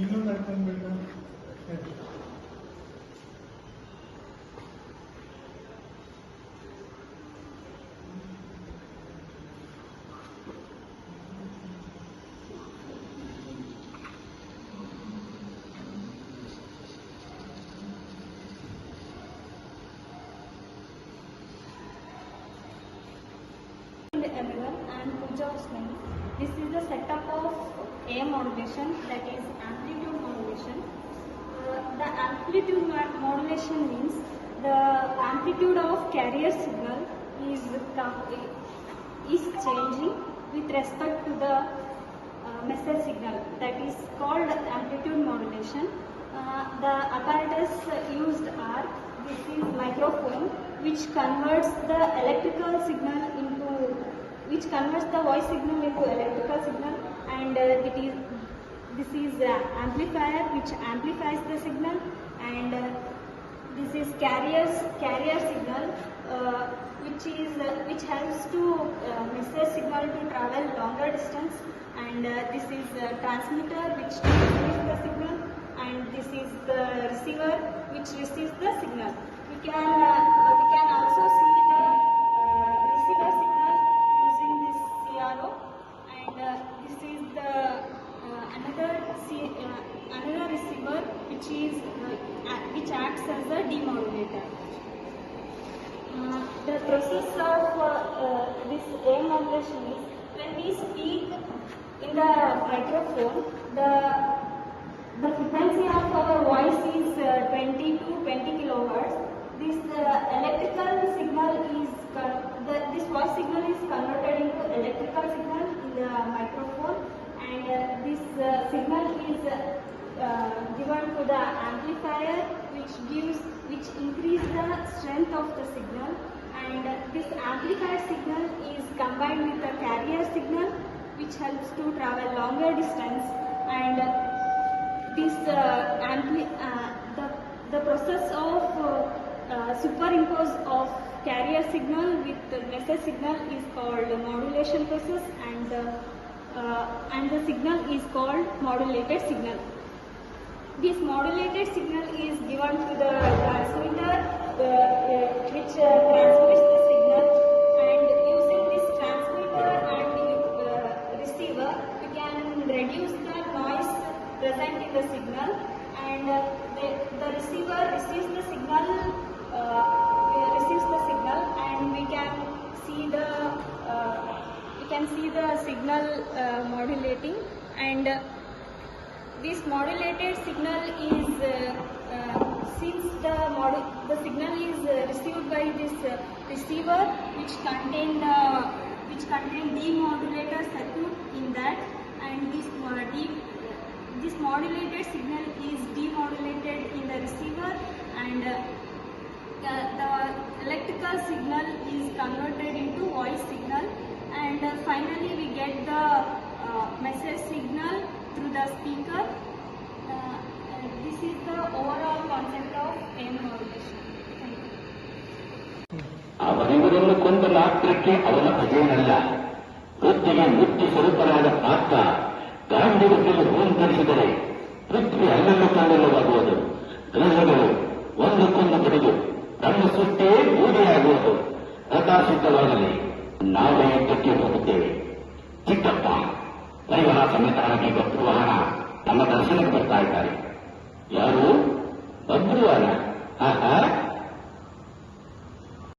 ಇನ್ನೊಂದು ಹಾಕೊಂಡ್ಬಿಡ. Everyone, I am Pooja Usmani. This is the setup of AM modulation, that is amplitude modulation. The amplitude modulation means the amplitude of carrier signal is changing with respect to the message signal. That is called amplitude modulation. The apparatus used are, this is microphone, which converts the electrical signal into, which converts the voice signal into electrical signal, and this is amplifier, which amplifies the signal, and this is carrier signal, which helps to message signal to travel longer distance, and this is transmitter, which transmits the signal, and this is the receiver, which receives the signal. We can also see the receiver signal using this CRO, and this is the another receiver, which acts as a demodulator. The process of this AM modulation is, when we speak in the microphone, the frequency of our voice is 20 to 20 kilohertz. This electrical signal is this voice signal is converted into electrical signal in the microphone, and this signal is given to the amplifier, which increase the strength of the signal, and this amplified signal is combined with the carrier signal, which helps to travel longer distance, and this the process of superimpose of carrier signal with the message signal is called modulation process, and the signal is called modulated signal. This modulated signal is given to the transmitter, which transmits the signal, and using this transmitter and receiver, we can reduce the noise present in the signal, and the receiver receives the signal, and we can see the signal modulating, and this modulated signal is since the signal is received by this receiver, which contain demodulator circuit in that, and this modulated signal is demodulated in the receiver, and the electrical signal is converted into voice signal, and finally we get the message signal through the speaker. This is the overall concept of AM modulation. Thank you. ಅವರಿವರನ್ನು ಕೊಂದ ಮಾತ್ರಕ್ಕೆ ಅವನ ಅದೇನಲ್ಲ, ವೃತ್ತಿಗೆ ಮುಕ್ತಿ ಸ್ವರೂಪರಾದ ಆತ್ಮ ಗಾಂಧೀವದಲ್ಲಿ ಹೂಂಕರಿಸಿದರೆ ಪೃಥ್ವಿ ಅಲ್ಲಲ್ಲ ಕಾಣಲ್ಲವಾಗುವುದು. ಗ್ರಹಗಳು ಒಂದಕ್ಕೊಂದು ಪಡೆದು ತಮ್ಮ ಸುತ್ತೇ ಬೂದಿಯಾಗುವುದು. ಪ್ರಕಾಶಿತವಾಗಲಿ ನಾವೇ ತಕ್ಕೆ ಹೋಗುತ್ತೇವೆ. ಚಿಕ್ಕಪ್ಪ ಪರಿವಾರ ಸಮೇತರಾಗಿ ಬಬ್ರುವಾಹನ ನಮ್ಮ ದರ್ಶನಕ್ಕೆ ಬರ್ತಾ ಇದ್ದಾರೆ. ಯಾರು? ಬಬ್ರುವಾಹನ?